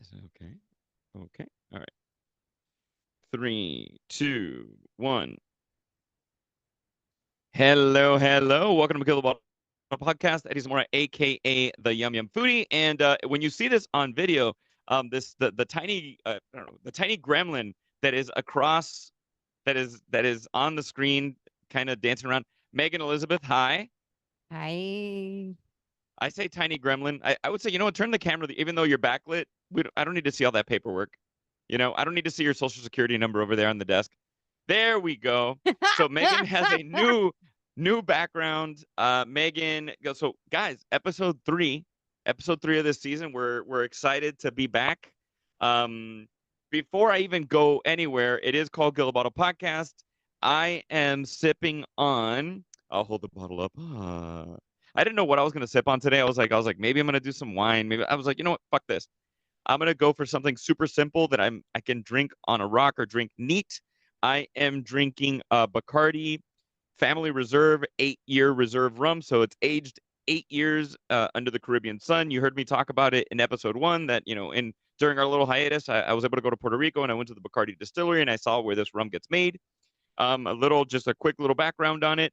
is. Okay. Okay. All right. 3, 2, 1. Hello, hello. Welcome to Kill the Bottle Podcast. Eddie Zamora, aka the Yum Yum Foodie. And when you see this on video, the tiny I don't know, the tiny gremlin that is across that is on the screen, kind of dancing around. Megan Elizabeth, hi. Hi. I say tiny gremlin. I would say, you know what, turn the camera, even though you're backlit, I don't need to see all that paperwork. I don't need to see your social security number over there on the desk. There we go. So Megan has a new background. Megan, so guys, episode three of this season. We're excited to be back. Um, Before I even go anywhere, it is called Kill a Bottle Podcast. I am sipping on. I'll hold the bottle up. I didn't know what I was gonna sip on today. I was like, maybe I'm gonna do some wine. Maybe I was like, you know what? Fuck this. I'm gonna go for something super simple that I can drink on a rock or drink neat. I am drinking Bacardi Family Reserve 8-year reserve rum, so it's aged 8 years under the Caribbean sun. You heard me talk about it in episode 1 that in during our little hiatus, I was able to go to Puerto Rico and I went to the Bacardi distillery and I saw where this rum gets made. Just a quick little background on it.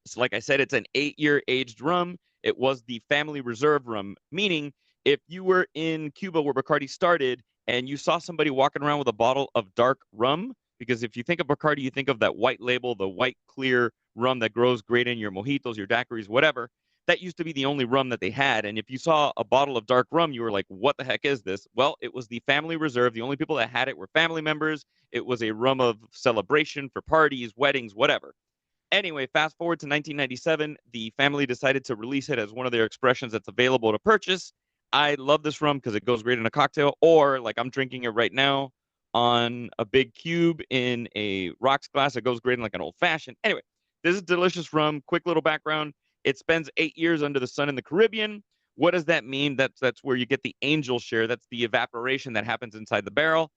So like I said, it's an 8-year aged rum. It was the family reserve rum, meaning if you were in Cuba where Bacardi started and you saw somebody walking around with a bottle of dark rum, because if you think of Bacardi, you think of that white label, the white clear rum that grows great in your mojitos, your daiquiris, whatever. That used to be the only rum that they had. And if you saw a bottle of dark rum, you were like, what the heck is this? Well, it was the family reserve. The only people that had it were family members. It was a rum of celebration for parties, weddings, whatever. Anyway, fast forward to 1997, the family decided to release it as one of their expressions that's available to purchase. I love this rum because it goes great in a cocktail, or like I'm drinking it right now on a big cube in a rocks glass. It goes great in like an old fashioned. Anyway, this is delicious rum. Quick little background. It spends 8 years under the sun in the Caribbean. What does that mean? That's where you get the angel share. That's the evaporation that happens inside the barrel.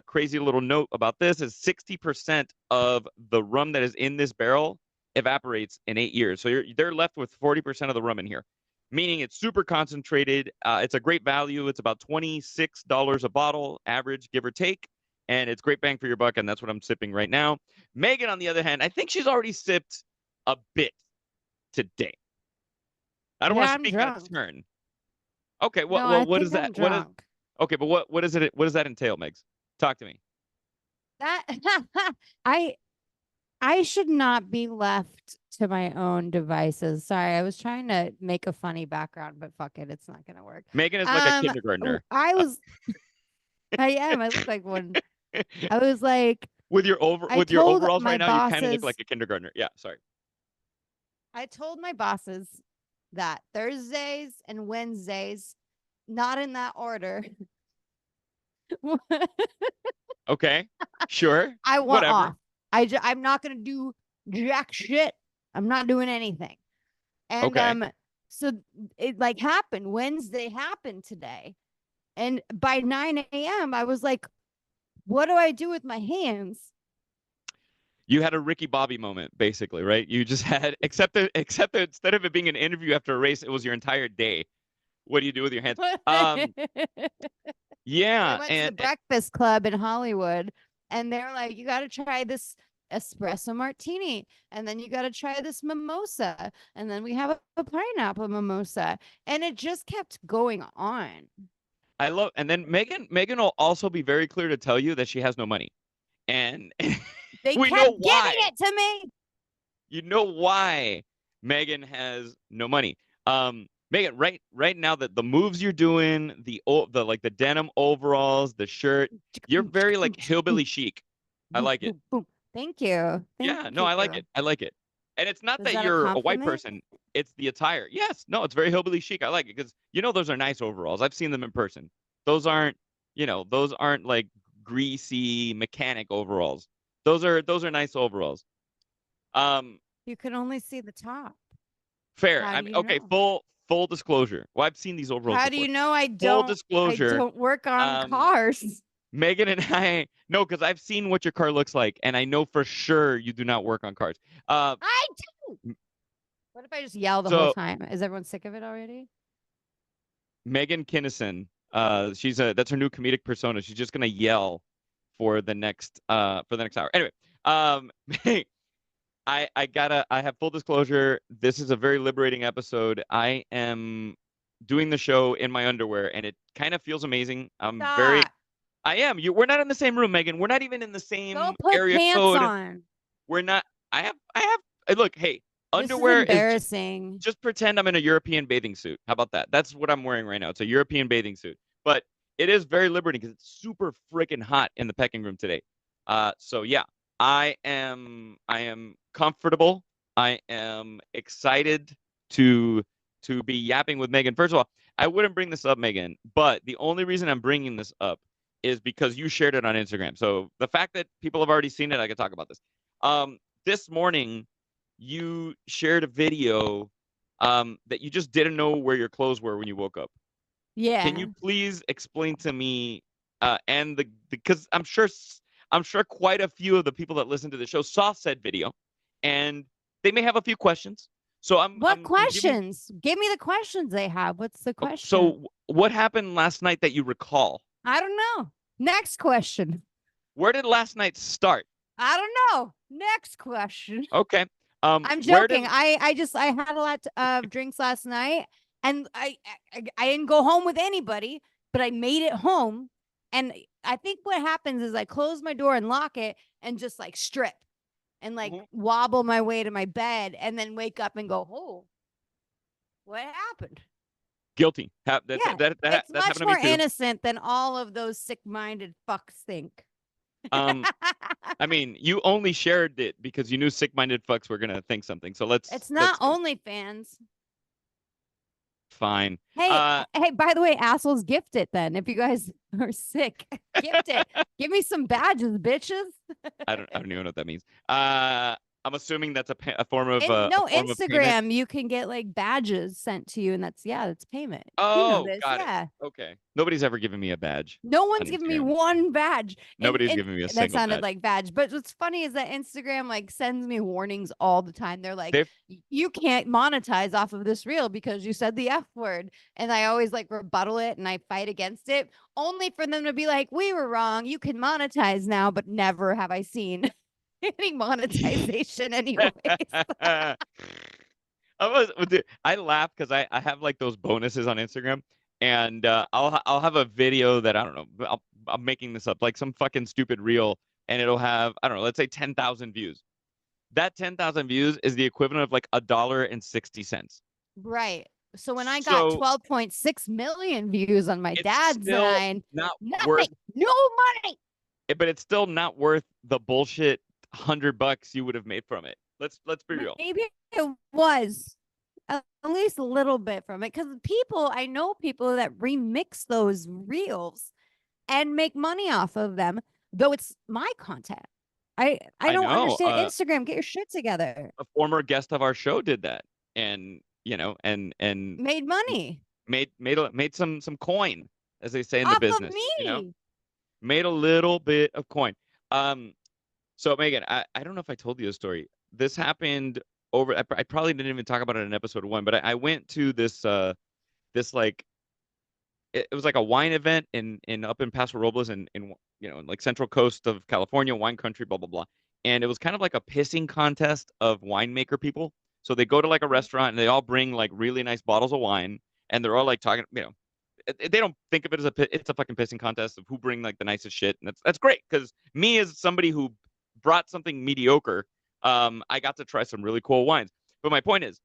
Crazy little note about this is 60% of the rum that is in this barrel evaporates in 8 years. So they're left with 40% of the rum in here, meaning it's super concentrated. It's a great value. It's about $26 a bottle, average, give or take. And it's great bang for your buck. And that's what I'm sipping right now. Megan, on the other hand, I think she's already sipped a bit today. I don't want Yeah, to I'm speak out of drunk. turn. Okay, No, well, I what is think that? I'm What is drunk. okay? But what is it? What does that entail, Megs? Talk to me. That I I should not be left to my own devices. Sorry, I was trying to make a funny background, but fuck it, it's not gonna work. Megan is like a Um, kindergartner. I Uh, was I am. I look like one. I was like, with your I told overalls right my now, you kind of look like bosses, a kindergartner. Yeah, sorry. I told my bosses that Thursdays and Wednesdays, not in that order, Okay, sure, I want whatever. off. I'm not gonna do jack shit. I'm not doing anything. And Okay, so it like happened. Wednesday happened today. And by 9 a.m. I was like, what do I do with my hands? you had a Ricky Bobby moment, basically, right? You just had, except that instead of it being an interview after a race, it was your entire day. What do you do with your hands? Um, So I yeah, went to the and Breakfast Club in Hollywood, and they're like, you got to try this espresso martini, and then you got to try this mimosa, and then we have a pineapple mimosa, and it just kept going on. I love, and then Megan will also be very clear to tell you that she has no money, and They we know kept giving why. it to me. You know why Megan has no money. Megan, right now the moves you're doing, the like the denim overalls, the shirt, you're very like hillbilly chic. I like it. Thank you. Thank Yeah, no, I like you. it. I like it. And it's not Is that that a you're a white compliment? person, it's the attire. Yes, no, it's very hillbilly chic. I like it because those are nice overalls. I've seen them in person. Those aren't, those aren't like greasy mechanic overalls. Those are nice overalls. Um, You can only see the top. Fair. How I do mean, you okay, know? full disclosure. Well, I've seen these overalls How do before. you know Full I disclosure. don't work on Um, cars? Megan and I no, because I've seen what your car looks like, and I know for sure you do not work on cars. Uh, I do. m- What if I just yell the whole so time? Is everyone sick of it already? Megan Kinnison, That's her new comedic persona. She's just gonna yell for the next hour. Anyway, um, I have full disclosure. This is a very liberating episode. I am doing the show in my underwear, and it kind of feels amazing. Stop. I am. We're not in the same room, Megan. We're not even in the Go same put area pants code. on. We're not. I have. Look, hey, This is underwear is embarrassing. just pretend I'm in a European bathing suit. How about that? That's what I'm wearing right now. It's a European bathing suit. But it is very liberating because it's super freaking hot in the pecking room today. So yeah, I am comfortable. I am excited to be yapping with Megan. First of all, I wouldn't bring this up, Megan, but the only reason I'm bringing this up is because you shared it on Instagram. So the fact that people have already seen it, I could talk about this. This morning, you shared a video that you just didn't know where your clothes were when you woke up. Yeah. Can you please explain to me and because I'm sure quite a few of the people that listen to the show saw said video, and they may have a few questions. So What questions? Give me the questions they have. What's the question? So what happened last night that you recall? I don't know. Next question. Where did last night start? I don't know. Next question. Okay. I'm joking. I had a lot of drinks last night, and I didn't go home with anybody, but I made it home. And I think what happens is I close my door and lock it and just like strip and like wobble my way to my bed and then wake up and go, oh, what happened? Guilty. It's much more innocent than all of those sick-minded fucks think. I mean, you only shared it because you knew sick-minded fucks were gonna think something. So It's not OnlyFans. Fine. Hey, by the way, assholes, gift it then. If you guys are sick, gift it. Give me some badges, bitches. I don't even know what that means. I'm assuming that's a form of Instagram. You can get like badges sent to you, and that's payment. Oh, got it. Okay. Nobody's ever given me a badge. No one's given me one badge. Nobody's given me a single badge. That sounded like badge. But what's funny is that Instagram like sends me warnings all the time. They're like, you can't monetize off of this reel because you said the F word. And I always like rebuttal it and I fight against it, only for them to be like, we were wrong. You can monetize now, but never have I seen any monetization anyways. I laugh because I have like those bonuses on Instagram, and I'll have a video that I don't know. I'm making this up, like some fucking stupid reel, and it'll have, I don't know, let's say 10,000 views. That 10,000 views is the equivalent of like $1.60. Right. So when I got 12.6 million views on my dad's line, no money. But it's still not worth the bullshit $100 you would have made from it. Let's be real. Maybe it was at least a little bit from it, because I know people that remix those reels and make money off of them, though it's my content. I don't understand Instagram. Get your shit together. A former guest of our show did that, and and made money. Made some coin, as they say in off the business. Of me. Made a little bit of coin. So Megan, I don't know if I told you a story. This happened over. I probably didn't even talk about it in episode 1, but I went to this like it was like a wine event in up in Paso Robles in like Central Coast of California, wine country, blah blah blah. And it was kind of like a pissing contest of winemaker people. So they go to like a restaurant and they all bring like really nice bottles of wine, and they're all like talking, they don't think of it as it's a fucking pissing contest of who bring like the nicest shit, and that's great, because me as somebody who brought something mediocre, I got to try some really cool wines. But my point is,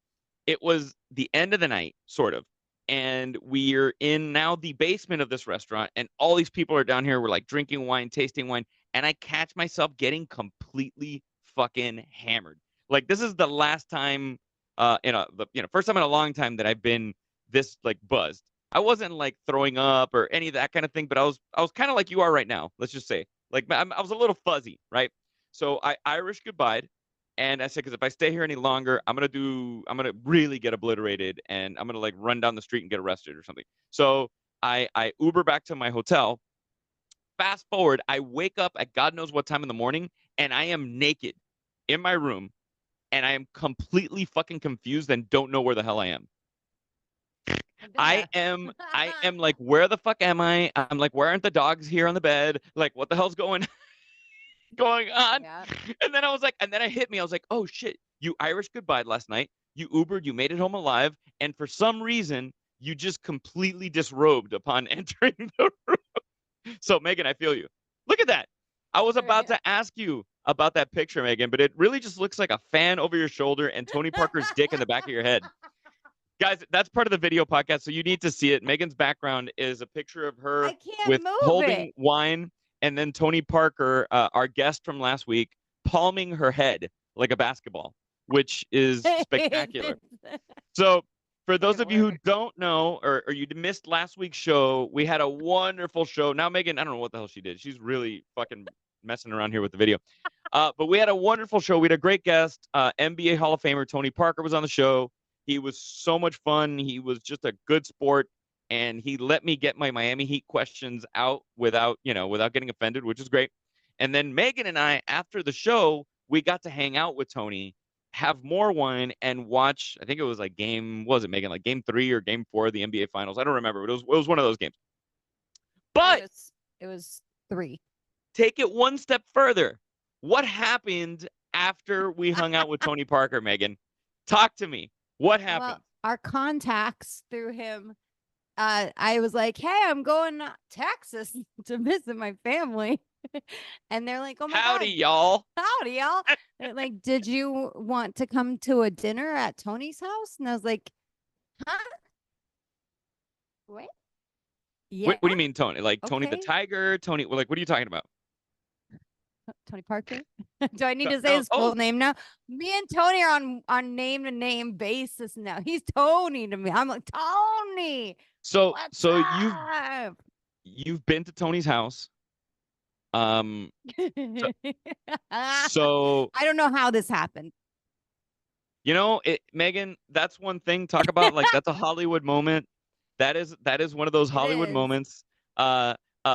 it was the end of the night, sort of, and we're in now the basement of this restaurant, and all these people are down here. We're like drinking wine, tasting wine, and I catch myself getting completely fucking hammered. Like, this is the last time, first time in a long time that I've been this like buzzed. I wasn't like throwing up or any of that kind of thing, but I was kind of like you are right now. Let's just say, like, I was a little fuzzy, right? So I Irish goodbye, and I said, because if I stay here any longer, I'm gonna really get obliterated, and I'm gonna like run down the street and get arrested or something. So I Uber back to my hotel. Fast forward, I wake up at God knows what time in the morning, and I am naked in my room, and I am completely fucking confused and don't know where the hell I am. I am like, where the fuck am I? I'm like, where aren't the dogs here on the bed? Like, what the hell's going on? Yeah. And then I was like, and then it hit me. I was like, oh shit, you Irish goodbye last night. You Ubered, you made it home alive, and for some reason, you just completely disrobed upon entering the room. So Megan, I feel you. Look at that. I was about to ask you about that picture, Megan, but it really just looks like a fan over your shoulder and Tony Parker's dick in the back of your head. Guys, that's part of the video podcast, so you need to see it. Megan's background is a picture of her I can't with move holding it. wine, and then Tony Parker, our guest from last week, palming her head like a basketball, which is spectacular. So, for those of you who don't know, or you missed last week's show, we had a wonderful show. Now, Megan, I don't know what the hell she did. She's really fucking messing around here with the video. But we had a wonderful show. We had a great guest. NBA Hall of Famer Tony Parker was on the show. He was so much fun. He was just a good sport, and he let me get my Miami Heat questions out without getting offended, which is great. And then Megan and I, after the show, we got to hang out with Tony, have more wine, and watch. I think it was like game 3 or game 4 of the NBA Finals. I don't remember, but it was one of those games. But it was 3. Take it one step further. What happened after we hung out with Tony Parker, Megan? Talk to me. What happened? Well, our contacts through him. I was like, "Hey, I'm going to Texas to visit my family," and they're like, "Oh my Howdy, God, y'all! howdy, y'all!" They're like, "Did you want to come to a dinner at Tony's house?" And I was like, "Huh? What? Yeah, What do you mean, Tony? Like Tony the okay. Tiger? Tony? Like, what are you talking about? Tony Parker. Do I need to No, say his full oh. name now? Me and Tony are on name to name basis now. He's Tony to me. I'm like, Tony. So What's up? you've been to Tony's house. So I don't know how this happened. Megan, that's one thing. Talk about like that's a Hollywood moment. That is one of those Hollywood moments.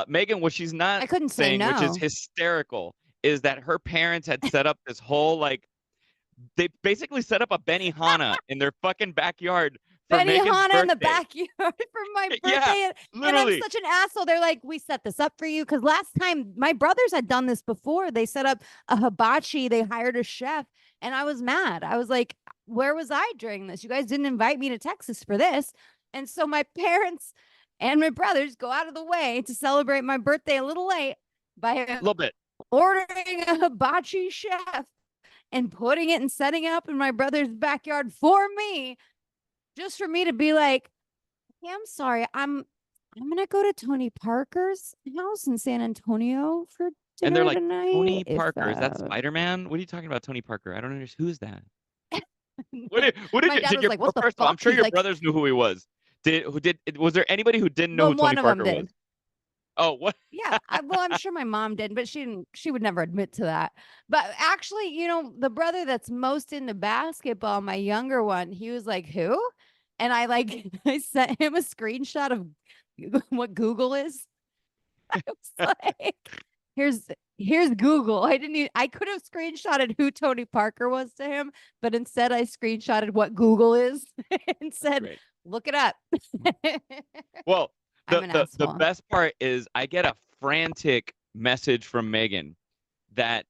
Megan, what she's not I couldn't say saying, which is no. hysterical, is that her parents had set up this whole like they basically set up a Benihana in their fucking backyard for Megan's Benihana birthday. in the backyard for my birthday. Yeah, and I'm such an asshole. They're like, we set this up for you. Because last time my brothers had done this before. They set up a hibachi. They hired a chef. And I was mad. I was like, where was I during this? You guys didn't invite me to Texas for this. And so my parents and my brothers go out of the way to celebrate my birthday a little late by a little bit ordering a hibachi chef and putting it and setting it up in my brother's backyard for me, just for me to be like, "Yeah, I'm sorry, I'm gonna go to Tony Parker's house in San Antonio for dinner and they're like, tonight." Tony Parker, is that Spider-Man? What are you talking about, Tony Parker? I don't understand. Who's that? What did your, like, first of all, I'm sure your brothers knew who he was. Was there anybody who didn't know who Tony Parker was? Oh, what? Yeah, I'm sure my mom did, but she would never admit to that. But actually, the brother that's most into basketball, my younger one, he was like, "Who?" And I sent him a screenshot of what Google is. I was like, here's Google. I could have screenshotted who Tony Parker was to him, but instead I screenshotted what Google is and said, "Look it up." Well, the best part is I get a frantic message from Megan that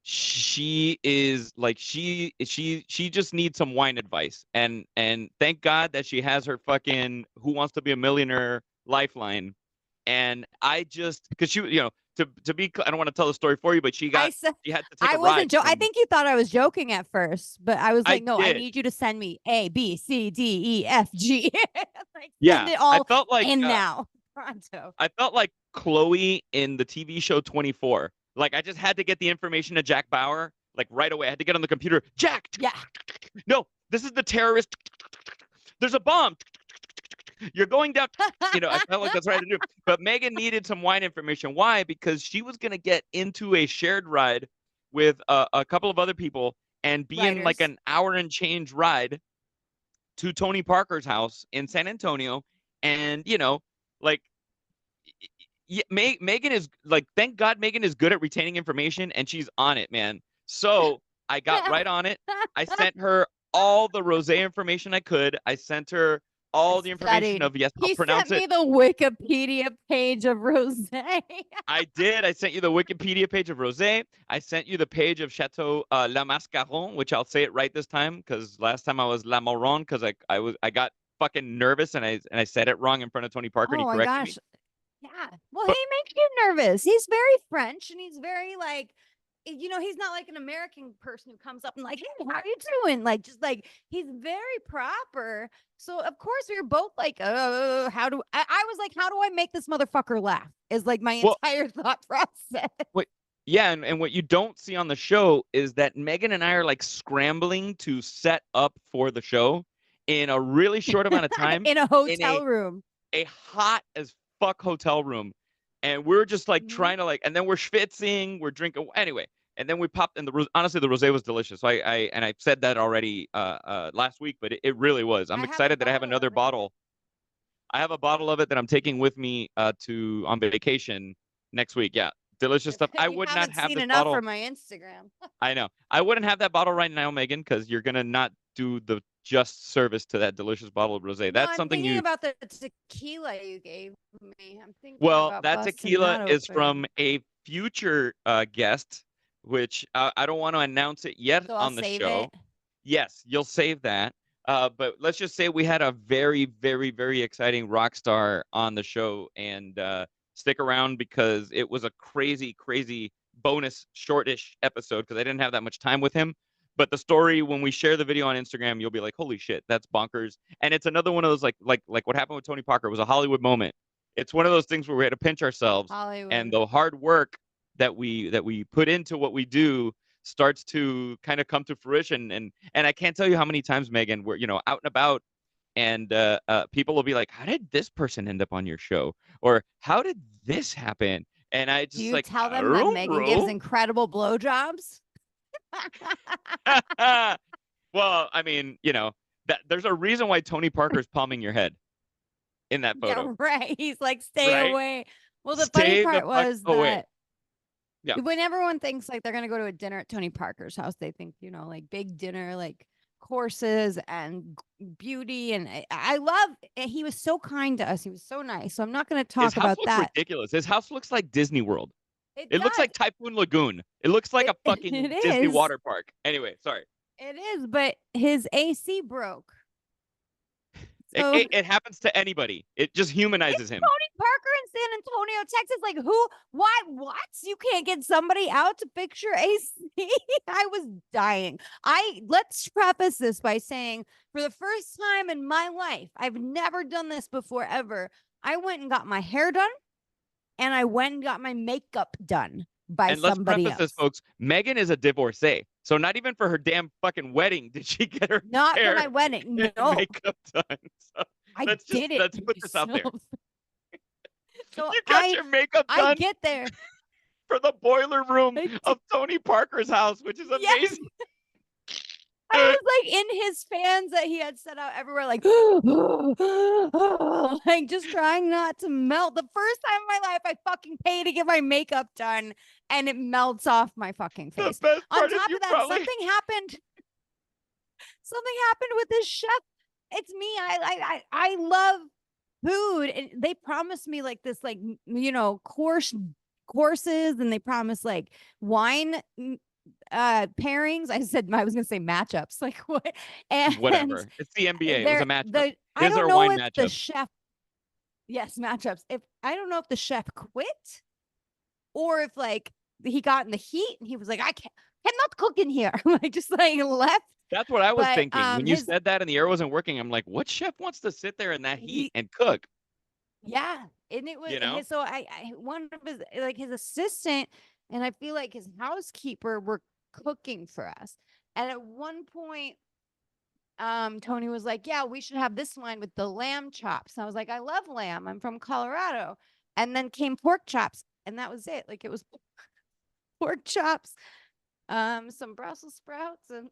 she is like she just needs some wine advice, and thank God that she has her fucking Who Wants to Be a Millionaire lifeline. And I just, because she, to be, I don't want to tell the story for you, but she had to take I wasn't joking. I think you thought I was joking at first, but I was like, no, I need you to send me A, B, C, D, E, F, G. Like, send it all I felt like now, pronto. I felt like Chloe in the TV show 24. Like I just had to get the information to Jack Bauer, like right away. I had to get on the computer. Jack. Yeah. No, this is the terrorist. There's a bomb. You're going down. I felt like that's what I had to do. But Megan needed some wine information. Why? Because she was going to get into a shared ride with a couple of other people and be in like an hour and change ride to Tony Parker's house in San Antonio. And, Megan is like, thank God Megan is good at retaining information, and she's on it, man. So I got right on it. I sent her all the rosé information I could. I sent her all the information Studied. of, yes, I'll He pronounce sent it. me the Wikipedia page of rosé. I did. I sent you the Wikipedia page of rosé. I sent you the page of Chateau La Mascaron, which I'll say it right this time because last time I was La Moron because I got fucking nervous and I said it wrong in front of Tony Parker and Oh he my corrected me. gosh. Yeah. Well, But he makes you nervous. He's very French and he's very like, he's not like an American person who comes up and like, hey, how you doing? Like, just like he's very proper. So of course we were both like, I was like, how do I make this motherfucker laugh? Is like my well, entire thought process. what yeah, and what you don't see on the show is that Megan and I are like scrambling to set up for the show in a really short amount of time In a in hotel room. a hot as fuck hotel room. And we're just like Mhm. trying to and then we're schwitzing, we're drinking anyway. And then we popped, and honestly, the rosé was delicious. So and I've said that already last week, but it really was. I'm I have a excited that I have bottle another of it. bottle. I have a bottle of it that I'm taking with me on vacation next week. Yeah, delicious stuff. I You would not haven't have seen this enough bottle. from my Instagram. I know. I wouldn't have that bottle right now, Megan, because you're gonna not do the just service to that delicious bottle of rosé. No, That's I'm something thinking you. about the tequila you gave me. I'm thinking Well, about that busting tequila that is open. from a future guest, which I don't want to announce it yet So I'll on the save show. it. Yes, you'll save that. But let's just say we had a very, very, very exciting rock star on the show, and stick around because it was a crazy, crazy bonus shortish episode because I didn't have that much time with him. But the story, when we share the video on Instagram, you'll be like, "Holy shit, that's bonkers!" And it's another one of those like what happened with Tony Parker. It was a Hollywood moment. It's one of those things where we had to pinch ourselves, Hollywood. and the hard work that we put into what we do starts to kind of come to fruition. And I can't tell you how many times, Megan, we're out and about, and people will be like, "How did this person end up on your show?" Or "How did this happen?" And I Do just you like, tell "I them that don't Megan gives know." incredible blowjobs? Well, I mean, that there's a reason why Tony Parker's palming your head in that Yeah, photo, right. He's like, stay right? away. Well, the funny Stay the part fuck was away. that Yeah. when everyone thinks like they're gonna go to a dinner at Tony Parker's house, they think, like big dinner, like courses and beauty. And I love he was so kind to us. He was so nice. So I'm not gonna His talk house about looks that. ridiculous. His house looks like Disney World. It It looks does. like Typhoon Lagoon. It looks like a fucking It Disney is. water park. Anyway, sorry. It is, but his AC broke. It, So it, it happens to anybody. It just humanizes him. Tony Parker in San Antonio, Texas. Like, who? Why? What? You can't get somebody out to fix your AC? I was dying. Let's preface this by saying, for the first time in my life, I've never done this before ever. I went and got my hair done, and I went and got my makeup done by And let's somebody preface else. this, folks. Megan is a divorcee. So not even for her damn fucking wedding did she get her Not hair for my wedding. and No, makeup done. So I let's did it. let's put this out there. So You got your makeup I done get there. for the boiler room I of Tony Parker's house, which is Yes. amazing. I was like in his fans that he had set out everywhere, like, like just trying not to melt. The first time in my life, I fucking pay to get my makeup done, and it melts off my fucking The face. best On part is top you of that, probably something happened. Something happened with this chef. It's me. I love food, and they promised me like this, like courses, and they promised like wine pairings. I was gonna say matchups, like what? And whatever. It's the NBA. It was a matchup. I These don't are know wine if the matchups. chef, yes, matchups. If I don't know if the chef quit or if like he got in the heat and he was like, I cannot cook in here. Like just like left. That's what I was But thinking. When you said that and the air wasn't working, I'm like, what chef wants to sit there in that heat and cook? Yeah. And it was so I one of his assistant and I feel like his housekeeper were cooking for us. And at one point, Tony was like, yeah, we should have this wine with the lamb chops. And I was like, I love lamb. I'm from Colorado. And then came pork chops. And that was it. Like it was pork chops, some Brussels sprouts, and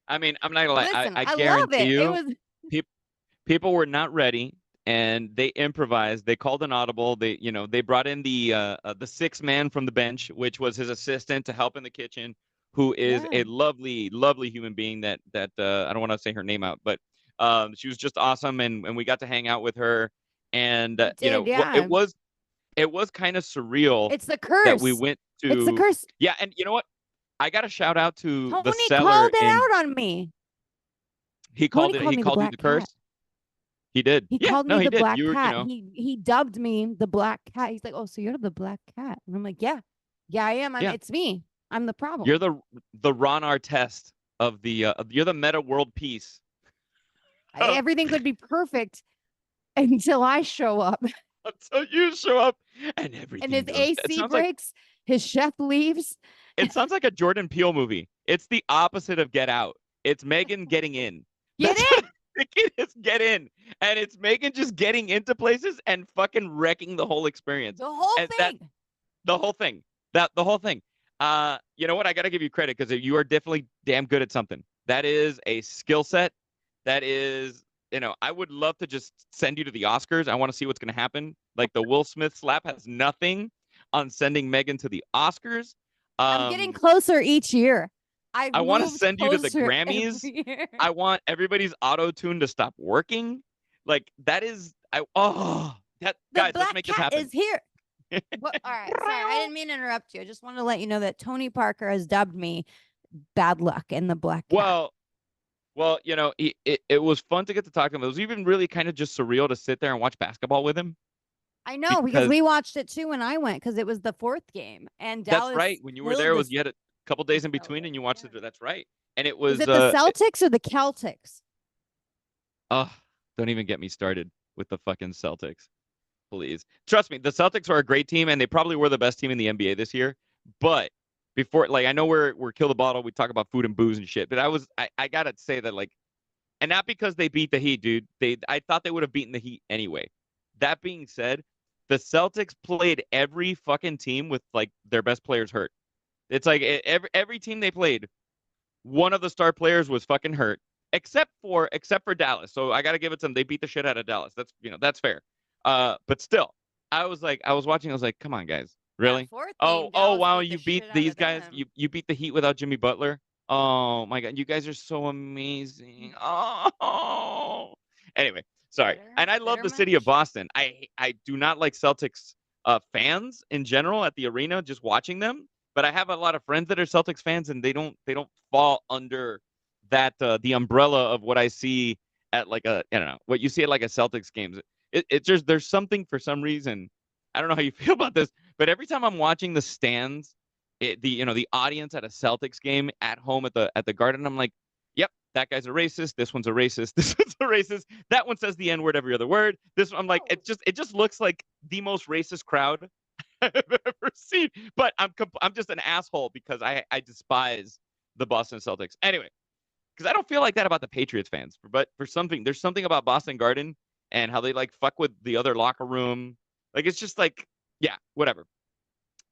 I mean, I'm not gonna lie. listen, I I love guarantee it. It you, was people were not ready, and they improvised. They called an audible. They brought in the sixth man from the bench, which was his assistant to help in the kitchen, who is Yeah. a lovely, lovely human being. That I don't want to say her name out, but She was just awesome, and we got to hang out with her. And You did, yeah. it was kind of surreal It's the that we curse. went It's the to. curse. Yeah, and you know what? I got a shout out to the Tony seller called it in. out on me. He Tony called it. called He me the called you the black cat. curse. He did. He Yeah, called no, me he the did. black You cat. know, He dubbed me the black cat. He's like, "Oh, so you're the black cat?" And I'm like, "Yeah, yeah, I am. yeah, It's me. I'm the problem." you're the Ron Artest of the. You're the meta world peace. Everything could be perfect until I show up Until you show up and and everything his goes. It AC sounds like breaks, his chef leaves. it sounds like a Jordan Peele movie. It's the opposite of Get Out. It's Megan getting in. Get That's in. what it is. Get in, and it's Megan just getting into places and fucking wrecking the whole experience. The whole And thing. the whole thing. The whole thing. You know what? I gotta give you credit because you are definitely damn good at something. That is a skill set. That is, I would love to just send you to the Oscars. I want to see what's gonna happen. Like the Will Smith slap has nothing on sending Megan to the Oscars. I'm getting closer each year. I want to send you to the Grammys. Year. I want everybody's auto tune to stop working. Like that is, The guys, let's black make this cat happen. is here. All right, sorry, I didn't mean to interrupt you. I just wanted to let you know that Tony Parker has dubbed me bad luck in the black cat. Well, it was fun to get to talk to him. It was even really kind of just surreal to sit there and watch basketball with him. I know because we watched it too when I went because it was the fourth game and Dallas. That's right. When you were there, you had a couple days in between and you watched it. That's right. And it was it the Celtics or the Celtics? Oh, don't even get me started with the fucking Celtics. Please. Trust me, the Celtics are a great team and they probably were the best team in the NBA this year. But before, like, I know we're kill the bottle, we talk about food and booze and shit, but I gotta say that, like, and not because they beat the Heat, dude. I thought they would have beaten the Heat anyway. That being said, the Celtics played every fucking team with like their best players hurt. It's like every team they played, one of the star players was fucking hurt, except for Dallas. So I got to give it to them. They beat the shit out of Dallas. That's fair. But still, I was watching. I was like, come on, guys, really? Oh, wow, you beat these guys. You beat the Heat without Jimmy Butler. Oh my God, you guys are so amazing. Oh, anyway, sorry. And I love the city of Boston. I do not like Celtics fans in general at the arena, just watching them. But I have a lot of friends that are Celtics fans, and they don't fall under that the umbrella of what I see at like I don't know, what you see at like a Celtics games. It just, there's something for some reason. I don't know how you feel about this, but every time I'm watching the stands, the audience at a Celtics game at home at the Garden, I'm like, yep, that guy's a racist. This one's a racist. This one's a racist. That one says the N-word every other word. This one, I'm like, it just looks like the most racist crowd I've ever seen. But I'm just an asshole because I despise the Boston Celtics. Anyway, because I don't feel like that about the Patriots fans. But there's something about Boston Garden and how they like fuck with the other locker room. Like it's just like, yeah, whatever.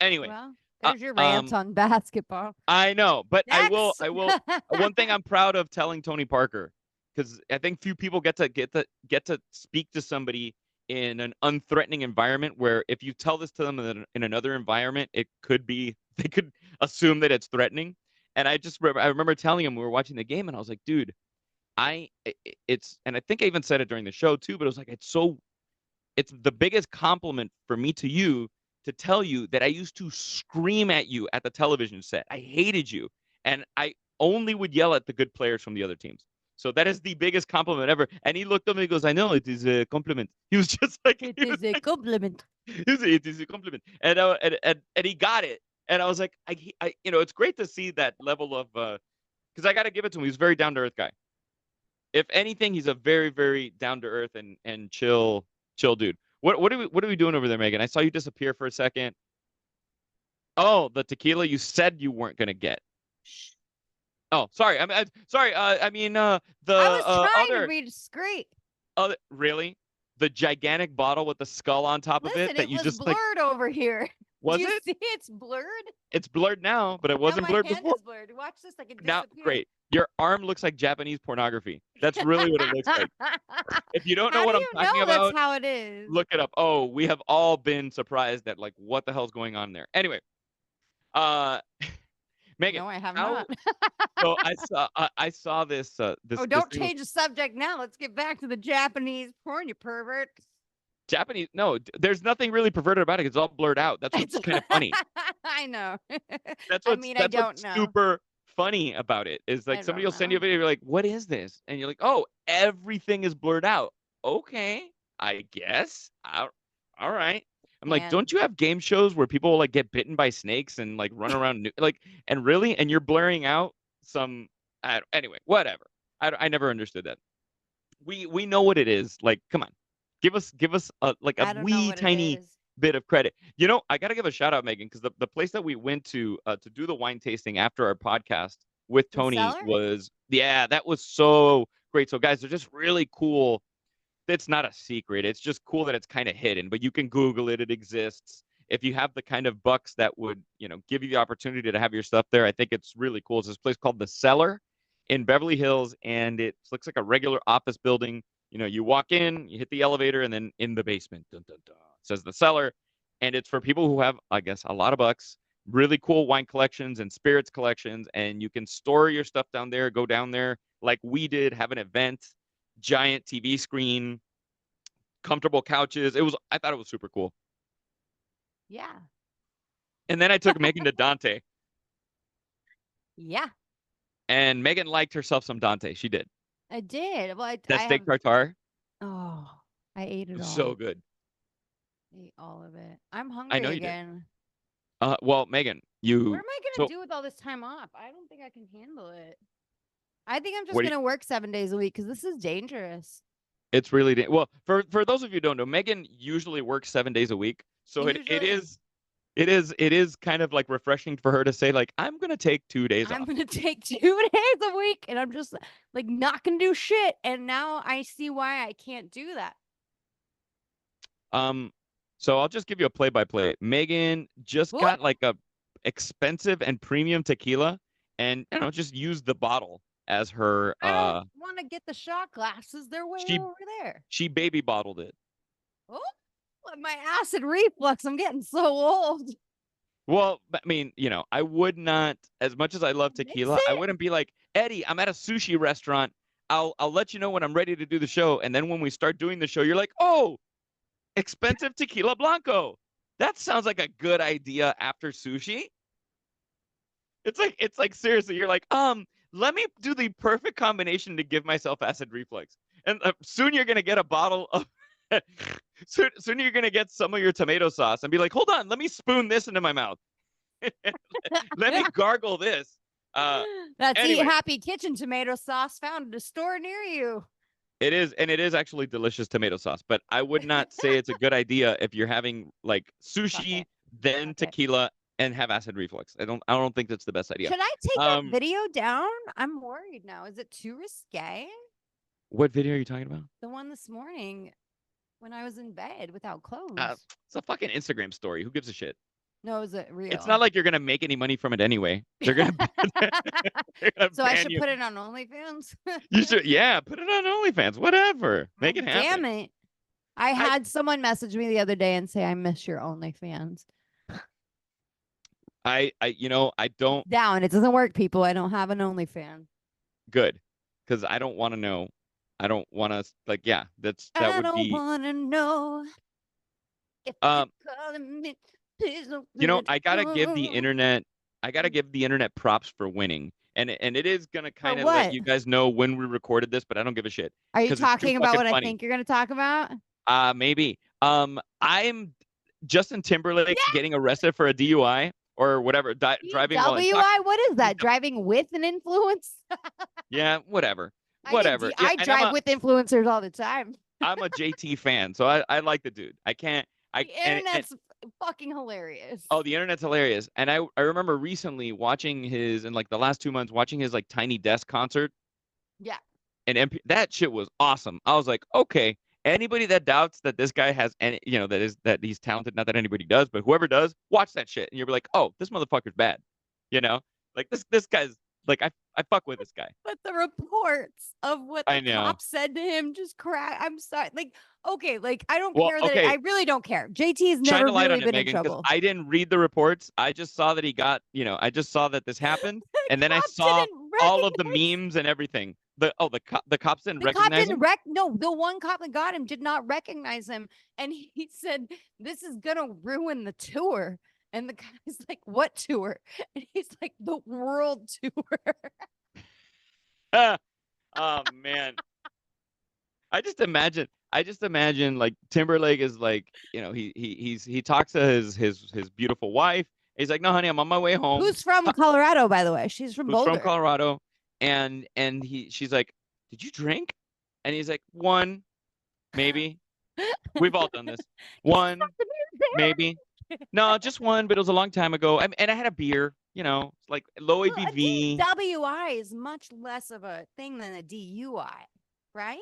Anyway. Well, there's your rant on basketball. I know, but Next. I will. One thing I'm proud of telling Tony Parker, because I think few people get to speak to somebody in an unthreatening environment where if you tell this to them in another environment, they could assume that it's threatening. And I remember telling him, we were watching the game and I was like, dude, and I think I even said it during the show too, but it was like, it's the biggest compliment for me to you to tell you that I used to scream at you at the television set. I hated you. And I only would yell at the good players from the other teams. So that is the biggest compliment ever. And he looked at me and goes, I know, it is a compliment. He was just like, it is a compliment. It is a compliment. And he got it. And I was like, it's great to see that level of, because I got to give it to him. He's a very down to earth guy. If anything, he's a very, very down to earth and chill dude. What are we doing over there, Megan? I saw you disappear for a second. Oh, the tequila you said you weren't gonna get. Oh, sorry. I was trying to be discreet. Really? The gigantic bottle with the skull on top of it that you just blurred over here. Was Do you it? see it's blurred? It's blurred now, but it wasn't blurred before. Is blurred. Watch this. I can disappear. Now, great. Your arm looks like Japanese pornography. That's really what it looks like. If you don't know what I'm talking about, that's how it is. Look it up. Oh, we have all been surprised at like what the hell's going on there. Anyway, Megan, No, I have how? not. So I saw this Oh, this don't thing change the subject now. Let's get back to the Japanese porn, you pervert. Japanese. No, there's nothing really perverted about it. It's all blurred out. That's what's kind of funny. I know. That's I what's mean, I that's don't what's know. super funny about it. Is like I somebody don't will send you a know. video, you're like, "What is this?" And you're like, "Oh, everything is blurred out." Okay, I guess. All right. I'm like, And don't you have game shows where people like get bitten by snakes and like run around like and really and you're blurring out some anyway, whatever. I never understood that. We know what it is. Like, come on, give us a I don't know wee what it tiny is. bit of credit. You know, I got to give a shout out, Megan, because the place that we went to do the wine tasting after our podcast with The Tony Cellar? was, yeah, that was so great. So guys, they're just really cool. It's not a secret. It's just cool that it's kind of hidden, but you can Google it. It exists. If you have the kind of bucks that would, give you the opportunity to have your stuff there, I think it's really cool. It's this place called The Cellar in Beverly Hills, and it looks like a regular office building. You walk in, you hit the elevator, and then in the basement, dun, dun, dun, says The Cellar. And it's for people who have, I guess, a lot of bucks, really cool wine collections and spirits collections, and you can store your stuff down there, go down there like we did, have an event, giant TV screen, comfortable couches. I thought it was super cool. Yeah. And then I took Megan to Dante, Yeah. and Megan liked herself some Dante. She did. I did. Well, I That have. steak tartare, Oh, I ate it all. so good. Ate all of it. I'm I hungry know you did. again. Well, Megan, What am I gonna so do with all this time off? I don't think I can handle it. I think I'm just what do you, gonna work 7 days a week because this is dangerous. it's really well for those of you who don't know, Megan usually works 7 days a week, so it Usually, is kind of like refreshing for her to say like I'm gonna take 2 days I'm off. gonna take 2 days a week, and I'm just like not gonna do shit. And now I see why I can't do that. So I'll just give you a play-by-play. Megan just Whoop. got like a expensive and premium tequila, and just use the bottle as her. I don't want to get the shot glasses. They're way She over there. she baby bottled it. Oh, my acid reflux. I'm getting so old. Well, I mean, I would not, as much as I love Mix tequila, I it. wouldn't be like, Eddie, I'm at a sushi restaurant. I'll let you know when I'm ready to do the show. And then when we start doing the show, you're like, oh, expensive tequila blanco. That sounds like a good idea after sushi. It's like seriously, you're like, let me do the perfect combination to give myself acid reflux. And soon you're gonna get a bottle of soon you're gonna get some of your tomato sauce and be like, hold on, let me spoon this into my mouth. Let me gargle this. That's Anyway. Eat Happy Kitchen tomato sauce found at a store near you. It is, and it is actually delicious tomato sauce, but I would not say it's a good idea if you're having like sushi, then Okay. tequila, and have acid reflux. I don't think that's the best idea. Should I take that video down? I'm worried now. Is it too risque? What video are you talking about? The one this morning when I was in bed without clothes. It's a fucking Instagram story. Who gives a shit? No, is it real? It's not like you're gonna make any money from it anyway. They're gonna. So I should put it on OnlyFans. You should, yeah, put it on OnlyFans. Whatever, make it happen. Damn it! I had someone message me the other day and say, "I miss your OnlyFans." I don't. Down. It doesn't work, people. I don't have an OnlyFans. Good, because I don't want to know. I don't want to that would be. I don't want to know. If you're calling me, please don't I gotta give the internet. I gotta give the internet props for winning, and it is gonna kind of let you guys know when we recorded this, but I don't give a shit. Are you talking about what funny. I think you're gonna talk about? Maybe. I'm Justin Timberlake getting arrested for a DUI or whatever, driving while DWI? What is that? Driving with an influence? Yeah, whatever. I drive with influencers all the time. I'm a JT fan, so I like the dude. I can't. The internet's fucking hilarious. Oh, the internet's hilarious. And I remember recently watching in like the last 2 months, watching his like Tiny Desk concert. Yeah. And that shit was awesome. I was like, okay, anybody that doubts that this guy has any, that he's talented, not that anybody does, but whoever does, watch that shit. And you'll be like, oh, this motherfucker's bad. Like this guy's Like I fuck with this guy. But the reports of what I the know. cops said to him just crack. I'm sorry. Like, okay, like I don't Well, care that okay. I really don't care. JT has Shine never a light really on it, been in Megan, because trouble. I didn't read the reports. I just saw that he got, I just saw that this happened, The and then I cop saw didn't all of the recognize. memes and everything. The cops didn't The cop recognize didn't him. no, the one cop that got him did not recognize him. And he said, "This is gonna ruin the tour." And the guy's like, "What tour?" And he's like, "The world tour." Oh man. I just imagine like Timberlake is like, he talks to his beautiful wife. He's like, "No, honey, I'm on my way home." Who's from Colorado, by the way? She's from Who's from Boulder. Colorado, and she's like, "Did you drink?" And he's like, "One, maybe." We've all done this. One, maybe. No, just one, but it was a long time ago. And I had a beer, it's like low Well, ABV. a DWI is much less of a thing than a DUI, right?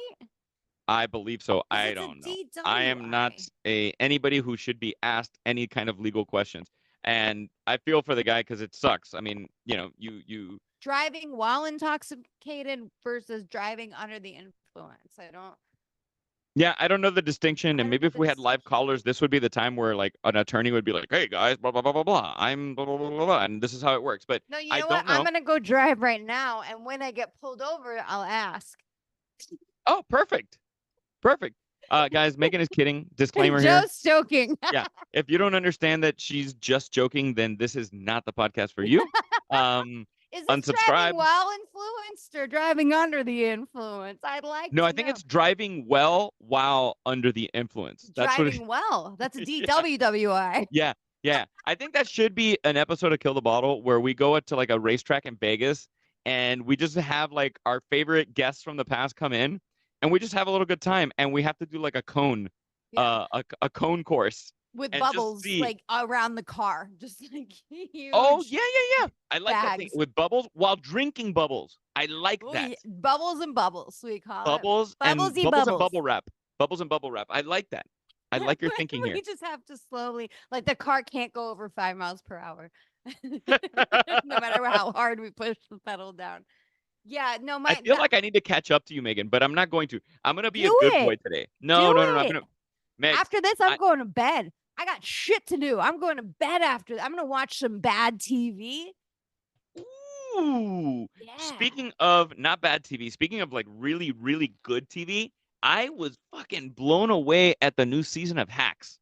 I believe so. 'Cause I it's a don't know. I am not DWI. anybody who should be asked any kind of legal questions. And I feel for the guy because it sucks. I mean, you Driving while intoxicated versus driving under the influence. yeah, I don't know the distinction. I And don't maybe know if the we had live distinction. callers, this would be the time where like an attorney would be like, "Hey guys, blah blah blah blah blah. I'm blah blah blah blah, blah and this is how it works." But No, you I know what? don't I'm know. gonna go drive right now, and when I get pulled over, I'll ask. Oh, perfect. Perfect. Guys, Megan is kidding. Disclaimer here. Joe's joking. Yeah. If you don't understand that she's just joking, then this is not the podcast for you. Is this Unsubscribe. driving while influenced or driving under the influence? I'd like No, to I think know. it's driving well while under the influence. That's what it Driving well. That's a Yeah. DWWI. Yeah. Yeah. I think that should be an episode of Kill the Bottle where we go to like a racetrack in Vegas and we just have like our favorite guests from the past come in and we just have a little good time and we have to do like a cone, Yeah. a cone course With and just bubbles see. like around the car. Just like huge. Oh, yeah. I like that thing bags. with bubbles while drinking bubbles. I like Oh, that. yeah. Bubbles and bubbles, we call Bubbles it. and Bubblesy bubbles and bubbles. bubble wrap. Bubbles and bubble wrap. I like that. I like your thinking here. We just have to slowly, like the car can't go over 5 miles per hour, no matter how hard we push the pedal down. Yeah, no, I feel like I need to catch up to you, Megan, but I'm not going to. I'm gonna be a Do good it. boy today. No. I'm gonna. Meg, After this, I'm going to bed. I got shit to do. I'm going to bed after. I'm gonna watch some bad TV. Ooh. Yeah. Speaking of not bad TV, speaking of like really, really good TV, I was fucking blown away at the new season of Hacks.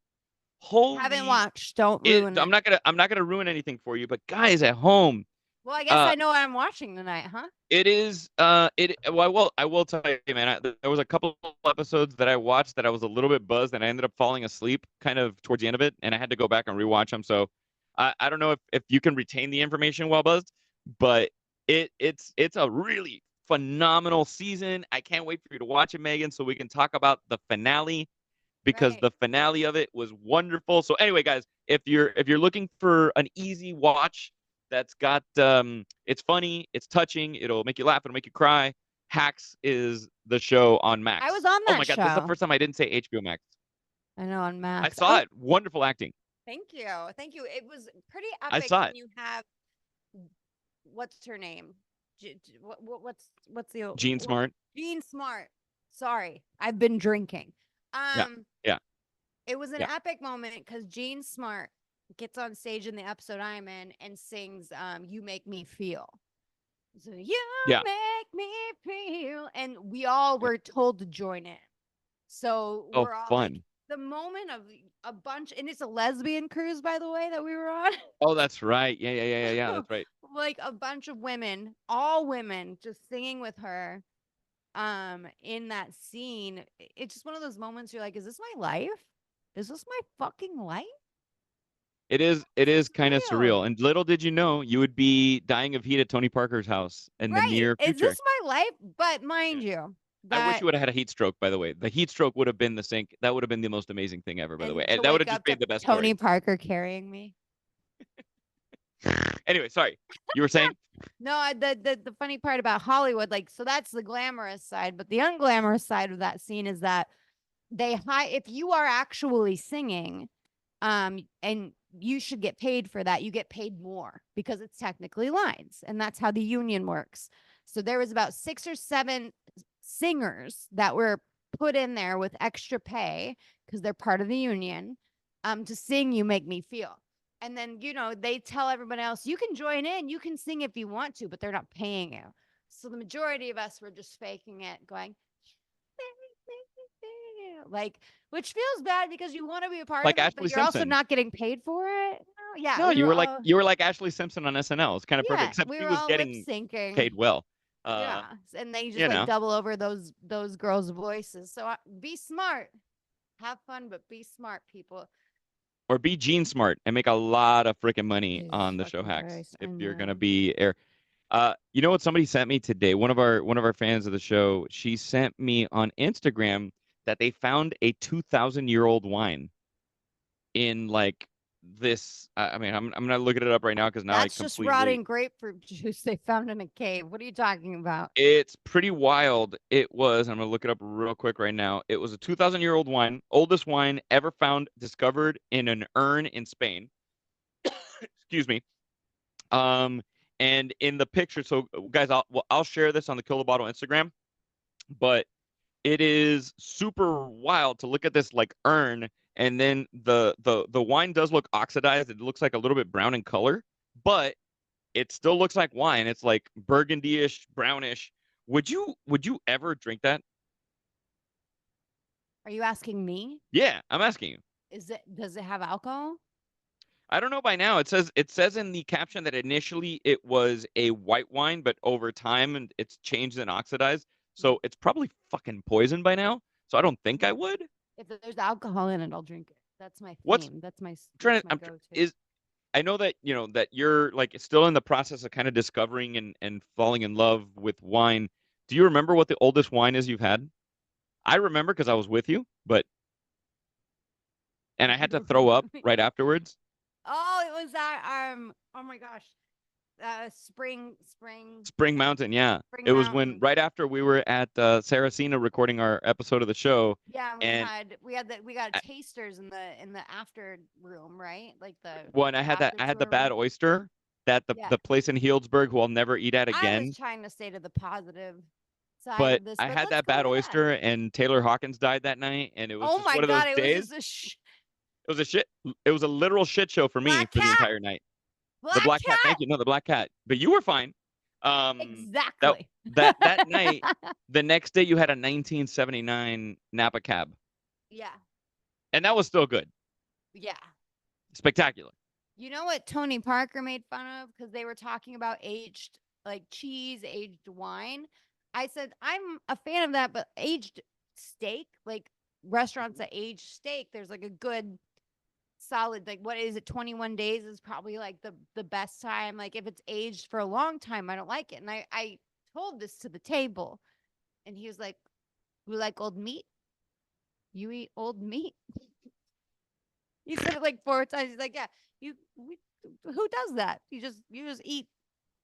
Holy, Haven't watched. Don't ruin it. I'm not gonna ruin anything for you, but guys at home, Well, I guess I know what I'm watching tonight, huh? it is I will tell you, man, there was a couple of episodes that I watched that I was a little bit buzzed and I ended up falling asleep kind of towards the end of it and I had to go back and rewatch them. So I don't know if you can retain the information while buzzed, but it's a really phenomenal season. I can't wait for you to watch it, Megan, so we can talk about the finale because the finale of it was wonderful. So anyway, guys, if you're looking for an easy watch that's got it's funny, it's touching, it'll make you laugh, it'll make you cry. Hacks is the show on Max. I was on that Oh my God, this is the first time I didn't say HBO Max. I know, on Max. I saw it. Wonderful acting. Thank you. Thank you. It was pretty I epic saw when it. you have what's her name? What's the Jean Smart. Jean Smart. Sorry, I've been drinking. Yeah. It was an Yeah. epic moment because Jean Smart gets on stage in the episode I'm in and sings "You Make Me Feel." So you make me feel, and we all were told to join in. So Oh, we're all fun. like, the moment of a bunch, and it's a lesbian cruise, by the way, that we were on. Oh, that's right. Yeah. That's right. Like a bunch of women, all women, just singing with her. In that scene, it's just one of those moments you're like, is this my life? Is this my fucking life? It is kind of real. surreal. And little did you know you would be dying of heat at Tony Parker's house in the near Is future. this my life? But mind you, I wish you would have had a heat stroke, by the way. The heat stroke would have been the sink. That would have been the most amazing thing ever, by the way. And that would have just been the best Tony story. Parker carrying me. Anyway, sorry. You were saying? No, the funny part about Hollywood, like, so that's the glamorous side, but the unglamorous side of that scene is that if you are actually singing, And you should get paid for that. You get paid more because it's technically lines, and that's how the union works. So there was about 6 or 7 singers that were put in there with extra pay because they're part of the union, to sing You Make Me Feel. And then, they tell everybody else, you can join in, you can sing if you want to, but they're not paying you. So the majority of us were just faking it, going, like, which feels bad because you want to be a part Like of it, Ashley but you're also Simpson. not getting paid for it. Yeah, No, we you were were like all, you were like Ashley Simpson on SNL. It's kind of perfect, yeah, except we she were was all lip getting syncing. paid well. Yeah, and they just you like know, double over those girls' voices. So be smart, have fun, but be smart, people. or be Gene Smart and make a lot of freaking money Jesus on the show fucking hacks Christ, I if you're gonna know. be air. You know what somebody sent me today? One of our fans of the show, she sent me on Instagram that they found a 2,000-year-old wine in like this. I mean, I'm gonna look it up right now because now I That's just completely. rotting grapefruit juice they found in a cave. What are you talking about? It's pretty wild. It was. I'm gonna look it up real quick right now. It was a 2,000-year-old wine, oldest wine ever found, discovered in an urn in Spain. Excuse me. Um, and in the picture, so guys, I'll share this on the Kill the Bottle Instagram, but it is super wild to look at this like urn, and then the wine does look oxidized. It looks like a little bit brown in color, but it still looks like wine. It's like burgundy-ish, brownish. Would you ever drink that? Are you asking me? Yeah, I'm asking you. Does it have alcohol? I don't know by now. It says in the caption that initially it was a white wine, but over time and it's changed and oxidized. So it's probably fucking poison by now. So I don't think I would. If there's alcohol in it, I'll drink it. That's my What's theme. That's my trying that's to my go-to. is I know that that you're like still in the process of kind of discovering and falling in love with wine. Do you remember what the oldest wine is you've had? I remember because I was with you, but and I had to throw up right afterwards. Oh, it was that oh my gosh. Spring Spring Mountain, yeah. Spring It was when Mountain. right after we were at Saracena recording our episode of the show, Yeah, and and we got I, tasters in the after room, right? Like when I the had that after I had the tour bad room. oyster that the Yeah. the place in Healdsburg who I'll never eat at I was again. trying to stay to the positive side But of this, I but had let's that go bad to that. oyster, and Taylor Hawkins died that night, and it was Oh just my one of those god, it was days. just It was a shit. It was a literal shit show for me black for the cat. entire night. The Black black cat, cat. thank you. No, the black cat, but you were fine. That Exactly. that night, the next day you had a 1979 Napa cab, Yeah. and that was still good, Yeah. spectacular. You know what Tony Parker made fun of because they were talking about aged like cheese, aged wine. I said I'm a fan of that, but aged steak, like restaurants that age steak, there's like a good solid like what is it 21 days is probably like the best time. Like if it's aged for a long time, I don't like it. And I told this to the table and he was like, "You like old meat? You eat old meat?" He said it like 4 times. He's like, "Yeah, who does that? You just eat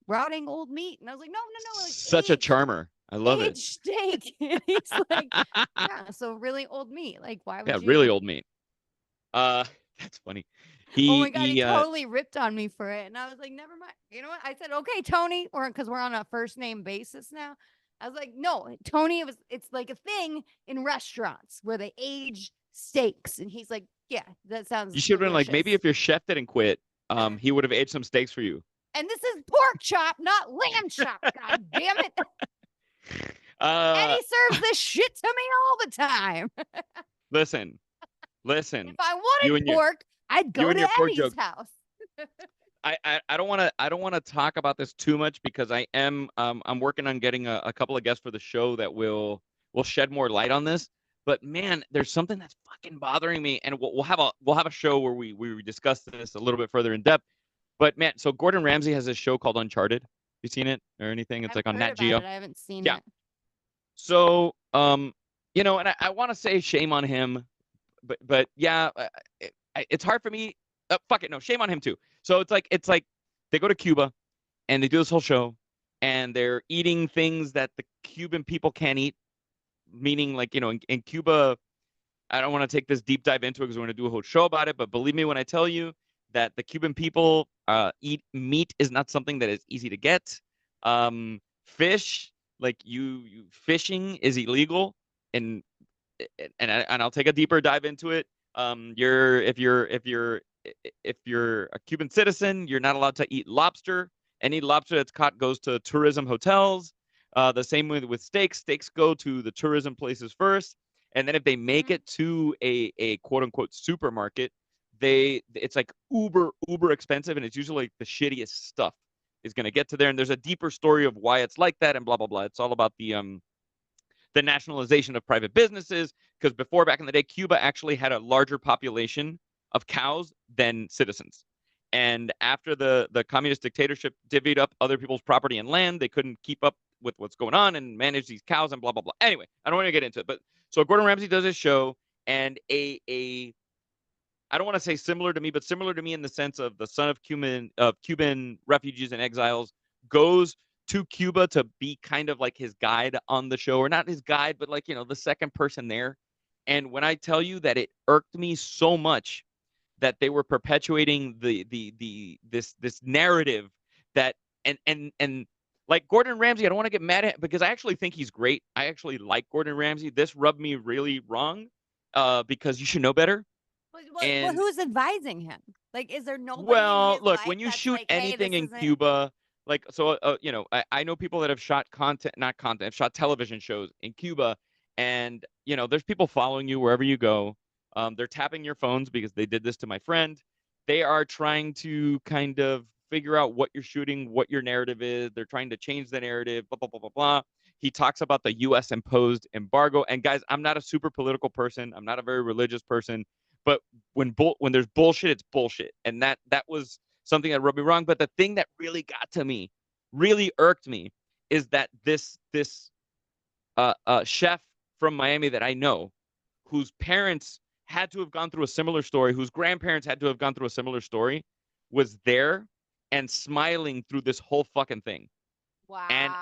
rotting old meat." And I was like, "No, like Such a charmer. I love it. aged steak." And he's like, "Yeah, so really old meat. Like, why Yeah, would really you?" old meat. That's funny. Oh He my god, he he totally ripped on me for it, and I was like, "Never mind." You know what? I said, "Okay, Tony," or because we're on a first name basis now. I was like, "No, Tony. It's like a thing in restaurants where they age steaks," and he's like, "Yeah, that sounds you should have been like, maybe delicious." if your chef didn't quit, he would have aged some steaks for you. And this is pork chop, not lamb chop. God damn it! And Uh, he serves this shit to me all the time. listen, If listen. I You wanted and your pork, I'd you go and to your pork Eddie's jokes. house. I don't want to talk about this too much because I'm working on getting a couple of guests for the show that will shed more light on this. But man, there's something that's fucking bothering me, and we'll have a show where we discuss this a little bit further in depth. But man, so Gordon Ramsay has this show called Uncharted. You seen it or anything? It's I've like on heard Nat about Geo. it. I haven't seen Yeah. it. So and I want to say shame on him, but yeah, it's hard for me. Fuck it, no, shame on him too. So it's like they go to Cuba and they do this whole show, and they're eating things that the Cuban people can't eat. Meaning, like in Cuba, I don't want to take this deep dive into it because we're going to do a whole show about it. But believe me when I tell you that the Cuban people eat meat is not something that is easy to get. Fish, like fishing is illegal, and I'll take a deeper dive into it. If you're a Cuban citizen, you're not allowed to eat lobster. Any lobster that's caught goes to tourism hotels. The same with steaks. Steaks go to the tourism places first, and then if they make it to a quote unquote supermarket, it's like uber expensive, and it's usually like the shittiest stuff is going to get to there. And there's a deeper story of why it's like that, and blah blah blah. It's all about the nationalization of private businesses, because before, back in the day, Cuba actually had a larger population of cows than citizens. And after the communist dictatorship divvied up other people's property and land, they couldn't keep up with what's going on and manage these cows and blah blah blah. Anyway, I don't want to get into it, but so Gordon Ramsay does his show, and a I don't want to say similar to me, but similar to me in the sense of the son of Cuban refugees and exiles goes to Cuba to be kind of like his guide on the show, or not his guide, but like, the second person there. And when I tell you that it irked me so much that they were perpetuating this narrative that and like Gordon Ramsay, I don't want to get mad at him because I actually think he's great. I actually like Gordon Ramsay. This rubbed me really wrong because you should know better. Well, who's advising him? Like, is there nobody in Well, his look, life when you that's shoot like, hey, anything this in isn't... Cuba, like, so, I know people that have shot have shot television shows in Cuba, and, there's people following you wherever you go. They're tapping your phones because they did this to my friend. They are trying to kind of figure out what you're shooting, what your narrative is. They're trying to change the narrative, blah, blah, blah, blah, blah. He talks about the U.S. imposed embargo. And guys, I'm not a super political person. I'm not a very religious person. But when there's bullshit, it's bullshit. And that was something that rubbed me wrong. But the thing that really got to me, really irked me, is that this chef from Miami that I know, whose parents had to have gone through a similar story, whose grandparents had to have gone through a similar story, was there and smiling through this whole fucking thing. Wow. And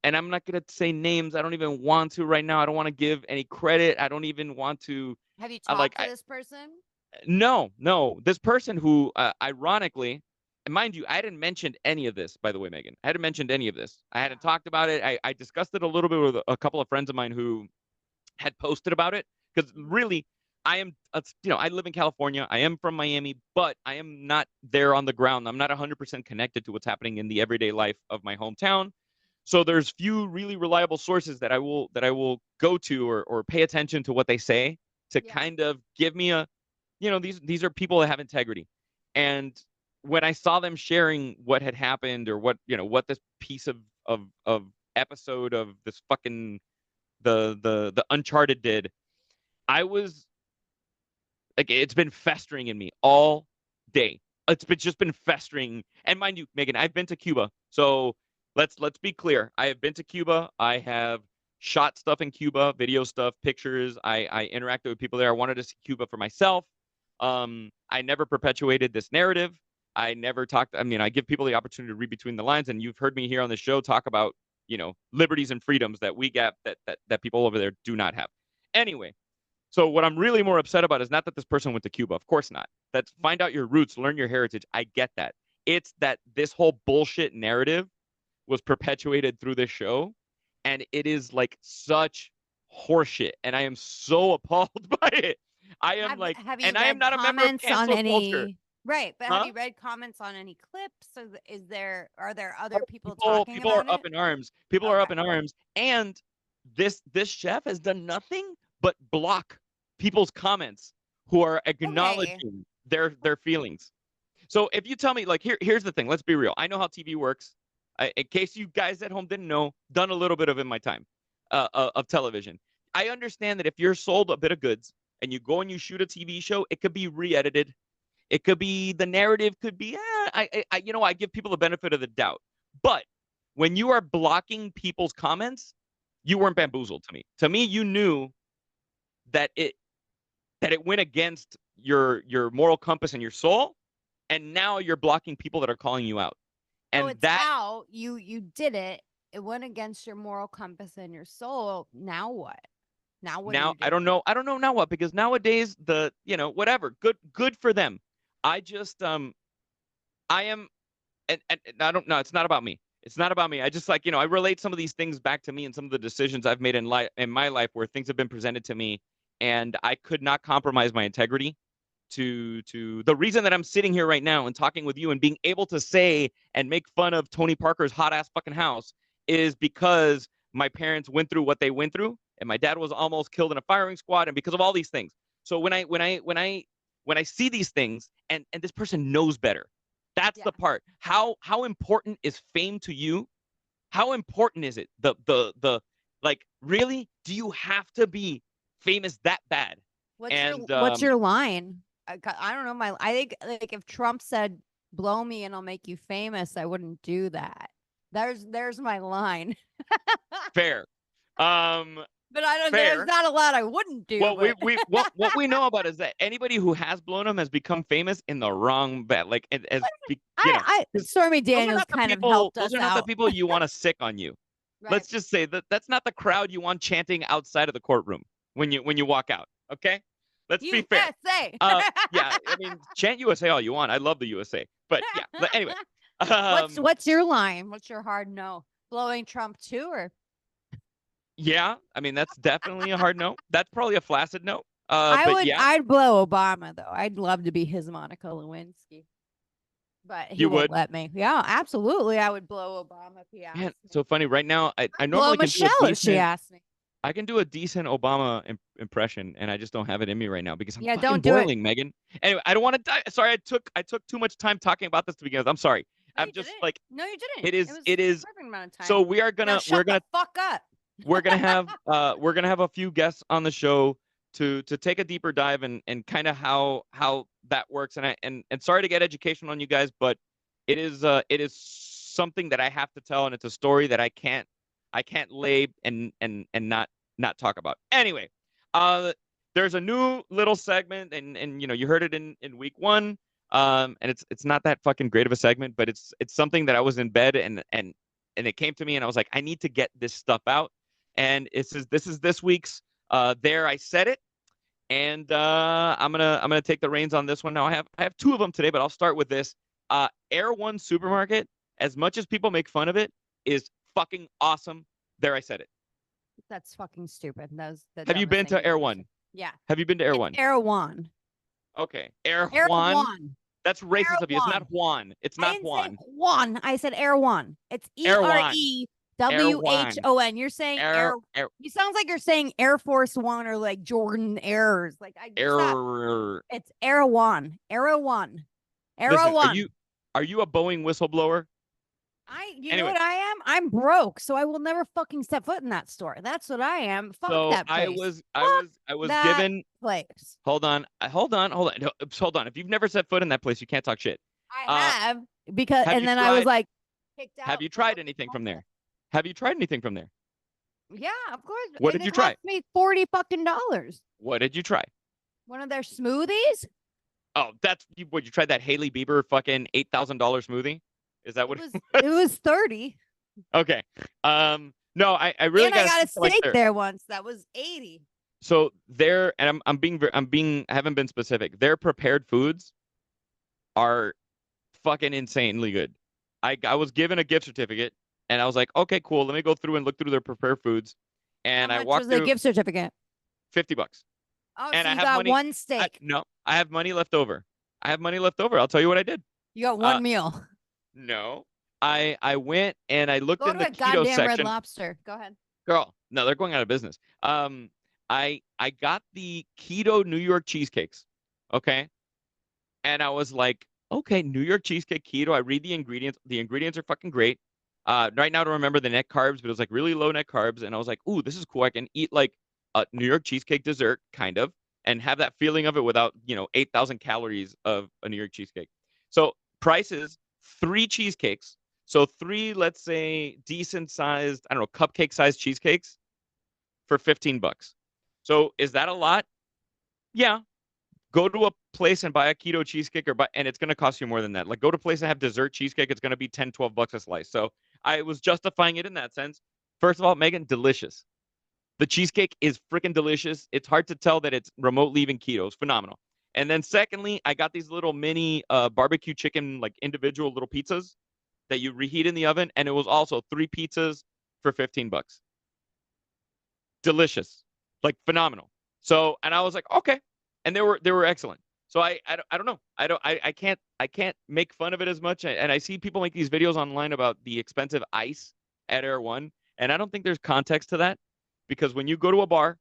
and I'm not going to say names. I don't even want to right now. I don't want to give any credit. I don't even want to. Have you talked to this person? No. This person who, ironically, and mind you, I hadn't mentioned any of this, by the way, Megan. I hadn't mentioned any of this. I hadn't talked about it. I discussed it a little bit with a couple of friends of mine who had posted about it, because really, I live in California. I am from Miami, but I am not there on the ground. I'm not 100% connected to what's happening in the everyday life of my hometown. So there's few really reliable sources that I will go to or pay attention to what they say to kind of give me these are people that have integrity. And when I saw them sharing what had happened, or what this piece of episode of this fucking the Uncharted did, I was like, it's been festering in me all day. It's just been festering. And mind you, Megan, I've been to Cuba. So let's be clear. I have been to Cuba. I have shot stuff in Cuba, video stuff, pictures. I interacted with people there. I wanted to see Cuba for myself. I never perpetuated this narrative. I never talked. I mean, I give people the opportunity to read between the lines, and you've heard me here on the show talk about, liberties and freedoms that we get that people over there do not have. Anyway, so what I'm really more upset about is not that this person went to Cuba. Of course not. That's find out your roots, learn your heritage. I get that. It's that this whole bullshit narrative was perpetuated through this show, and it is like such horseshit, and I am so appalled by it. I am and I am not a member of cancel culture. Right, but have you read comments on any clips? Are there other people talking people about are up in arms. People are up in arms, and this chef has done nothing but block people's comments who are acknowledging their feelings. So if you tell me, like, here's the thing, let's be real. I know how TV works. In case you guys at home didn't know, done a little bit of in my time of television. I understand that if you're sold a bit of goods and you go and you shoot a TV show, it could be re-edited. It could be, the narrative could be, I give people the benefit of the doubt. But when you are blocking people's comments, you weren't bamboozled to me. To me, you knew that it went against your moral compass and your soul, and now you're blocking people that are calling you out. And so it's out. You did it. It went against your moral compass and your soul. Now what? Now what do Now you do? I don't know now what, because nowadays whatever, good for them. I just I am and I don't know, it's not about me. It's not about me. I just like, I relate some of these things back to me and some of the decisions I've made in my life where things have been presented to me and I could not compromise my integrity to the reason that I'm sitting here right now and talking with you and being able to say and make fun of Tony Parker's hot ass fucking house is because my parents went through what they went through and my dad was almost killed in a firing squad and because of all these things. So when I see these things and this person knows better, that's Yeah. the part. How important is fame to you? How important is it? The like, really? Do you have to be famous that bad? What's your line? I don't know. I think like if Trump said, "Blow me and I'll make you famous," I wouldn't do that. There's my line. Fair. But I don't. Fair. There's not a lot I wouldn't do. Well, but... what we know about is that anybody who has blown them has become famous in the wrong bet. Like Stormy Daniels kind of helped us out. Those are not the people you want to sick on you. Right. Let's just say that's not the crowd you want chanting outside of the courtroom when you walk out. Okay, let's be fair. Yeah, I mean, chant USA all you want. I love the USA, but yeah. But anyway, what's your line? What's your hard no? Blowing Trump too, or? Yeah, I mean that's definitely a hard no. That's probably a flaccid no. I'd blow Obama though. I'd love to be his Monica Lewinsky, but he won't let me. Yeah, absolutely. I would blow Obama if he asked me. So funny. Right now, I blow normally Michelle if she asked me. I can do a decent Obama impression, and I just don't have it in me right now because I'm fucking don't do boiling, Megan. Anyway, I don't want to die. Sorry, I took too much time talking about this to begin with. I'm sorry. No, I'm just like, no, you didn't. It is. Perfect amount of time. So we're gonna fuck up. we're gonna have a few guests on the show to take a deeper dive and kind of how that works. And sorry to get education on you guys, but it is something that I have to tell, and it's a story that I can't lay and not talk about. Anyway, there's a new little segment, and you heard it in week 1. And it's not that fucking great of a segment, but it's something that I was in bed and it came to me, and I was like, I need to get this stuff out. And this is this week's There I Said It, and I'm gonna take the reins on this one now. I have 2 of them today, but I'll start with this. Erewhon Supermarket, as much as people make fun of it, is fucking awesome. There I said it. That's fucking stupid. Have you been to Erewhon? Yeah. Have you been to Erewhon? Erewhon. Okay, Erewhon. That's racist of you. It's not Juan. It's not Juan. Juan. I said Erewhon. It's EREWHON. You're saying You sounds like you're saying Air Force One or like Jordan Airs. Like It's Erewhon. Erewhon. Listen, are you a Boeing whistleblower? Know what I am? I'm broke, so I will never fucking step foot in that store. That's what I am. Fuck that place. I was given place. Hold on. No, hold on. If you've never set foot in that place, you can't talk shit. I have because, and then I was like, kicked out. Have you tried anything from there? Have you tried anything from there? Yeah, of course. What did you try? It cost me $40 fucking. What did you try? One of their smoothies. Oh, you tried that Hailey Bieber fucking $8,000 smoothie? Is that what it was? It was 30. Okay. No, I really I got a steak there once. That was 80. So there, and I haven't been specific. Their prepared foods are fucking insanely good. I was given a gift certificate, and I was like, okay, cool. Let me go through and look through their prepared foods. And How much was the gift certificate? $50. Oh, and so you got one steak. No, I have money left over. I'll tell you what I did. You got one meal. No, I went and I looked in the keto section. Red Lobster. Go ahead. Girl, no, they're going out of business. I got the keto New York cheesecakes. Okay. And I was like, okay, New York cheesecake keto. I read the ingredients. The ingredients are fucking great. Right now I don't remember the net carbs, but it was like really low net carbs. And I was like, ooh, this is cool. I can eat like a New York cheesecake dessert, kind of, and have that feeling of it without, 8,000 calories of a New York cheesecake. So prices, 3 cheesecakes. So 3, let's say, decent sized, I don't know, cupcake sized cheesecakes for $15. So is that a lot? Yeah. Go to a place and buy a keto cheesecake and it's going to cost you more than that. Like go to a place and have dessert cheesecake. It's going to be $10, $12 a slice. So I was justifying it in that sense. First of all, Megan, delicious. The cheesecake is freaking delicious. It's hard to tell that it's remotely even keto. It's phenomenal. And then secondly, I got these little mini barbecue chicken, like individual little pizzas that you reheat in the oven, and it was also 3 pizzas for $15. Delicious, like phenomenal. So, and I was like, okay, and they were excellent. So I don't know. I can't make fun of it as much. And I see people make these videos online about the expensive ice at Erewhon, and I don't think there's context to that because when you go to a bar,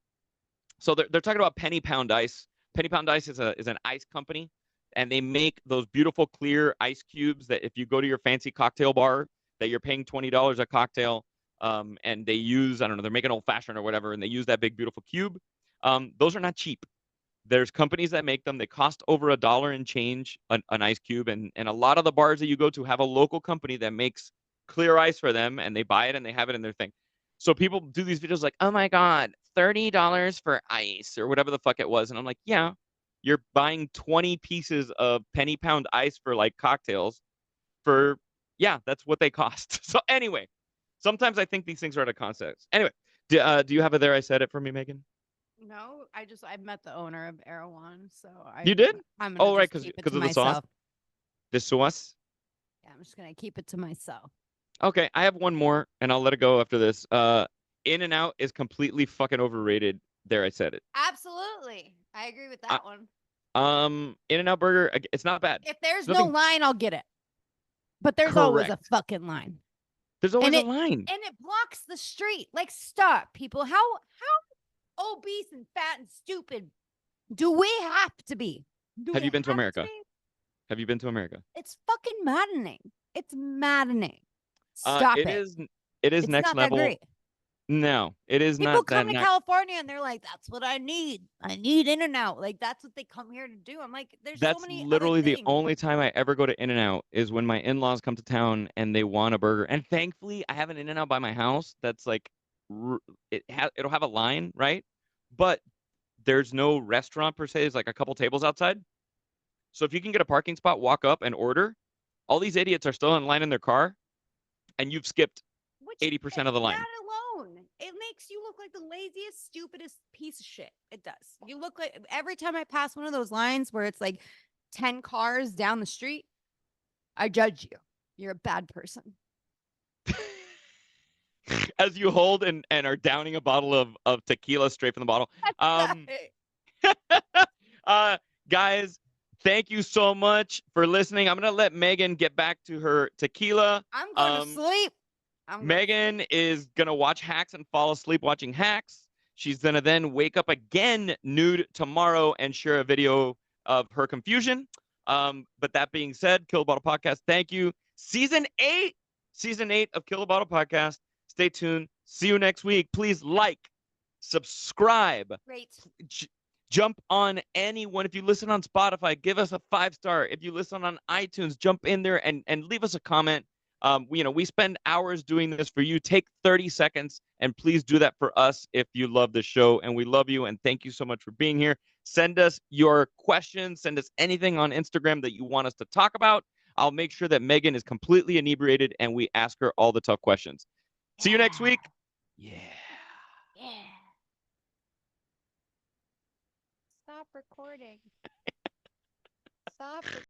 so they're talking about Penny Pound Ice. Penny Pound Ice is an ice company, and they make those beautiful clear ice cubes that if you go to your fancy cocktail bar, that you're paying $20 a cocktail, and they use, I don't know, they're making old fashioned or whatever, and they use that big beautiful cube. Those are not cheap. There's companies that make them. They cost over $1 and change an ice cube, and a lot of the bars that you go to have a local company that makes clear ice for them, and they buy it and they have it in their thing. So people do these videos like, oh my God, $30 for ice or whatever the fuck it was. And I'm like, yeah, you're buying 20 pieces of penny pound ice for like cocktails for, yeah, that's what they cost. So anyway, sometimes I think these things are out of context. Anyway, do you have a there I said it for me, Megan? No, I've met the owner of Erewhon, so You did? I'm gonna Oh, right, just keep it because to of the sauce? myself. The sauce? Yeah, I'm just gonna keep it to myself. Okay, I have one more, and I'll let it go after this. In-N-Out is completely fucking overrated. There, I said it. Absolutely, I agree with that one. In-N-Out Burger, it's not bad. If there's Nothing no line, I'll get it. But there's always a correct. fucking line, There's always and a line. it blocks the street. Like, stop, people. How obese and fat and stupid do we have to be? Have you been to have America? be? Have you been to America? It's fucking maddening. It's maddening. Stop It it. is. It is It's next not that level. great. No, it is People not that. come to California and they're like, "That's what I need. I need In-N-Out." Like, that's what they come here to do. I'm like, there's so That's many other literally the things. only time I ever go to In-N-Out is when my in-laws come to town and they want a burger. And thankfully, I have an In-N-Out by my house that's like, it'll have a line, right? But there's no restaurant per se. There's like a couple tables outside. So if you can get a parking spot, walk up and order. All these idiots are still in line in their car, and you've skipped 80% of the line. That alone, it makes you look like the laziest, stupidest piece of shit. It does. You look like every time I pass one of those lines where it's like 10 cars down the street, I judge you. You're a bad person. As you hold and are downing a bottle of tequila straight from the bottle. Guys, thank you so much for listening. I'm gonna let Megan get back to her tequila. I'm going to sleep. Megan is gonna watch Hacks and fall asleep watching Hacks. She's gonna then wake up again nude tomorrow and share a video of her confusion. But that being said, Kill the Bottle Podcast, thank you. Season 8 of Kill the Bottle Podcast. Stay tuned. See you next week. Please like, subscribe. Great. Jump on anyone. If you listen on Spotify, give us a 5-star. If you listen on iTunes, jump in there and leave us a comment. We spend hours doing this for you. Take 30 seconds and please do that for us if you love the show. And we love you and thank you so much for being here. Send us your questions. Send us anything on Instagram that you want us to talk about. I'll make sure that Megan is completely inebriated and we ask her all the tough questions. See you next week. Yeah. Stop recording. Stop.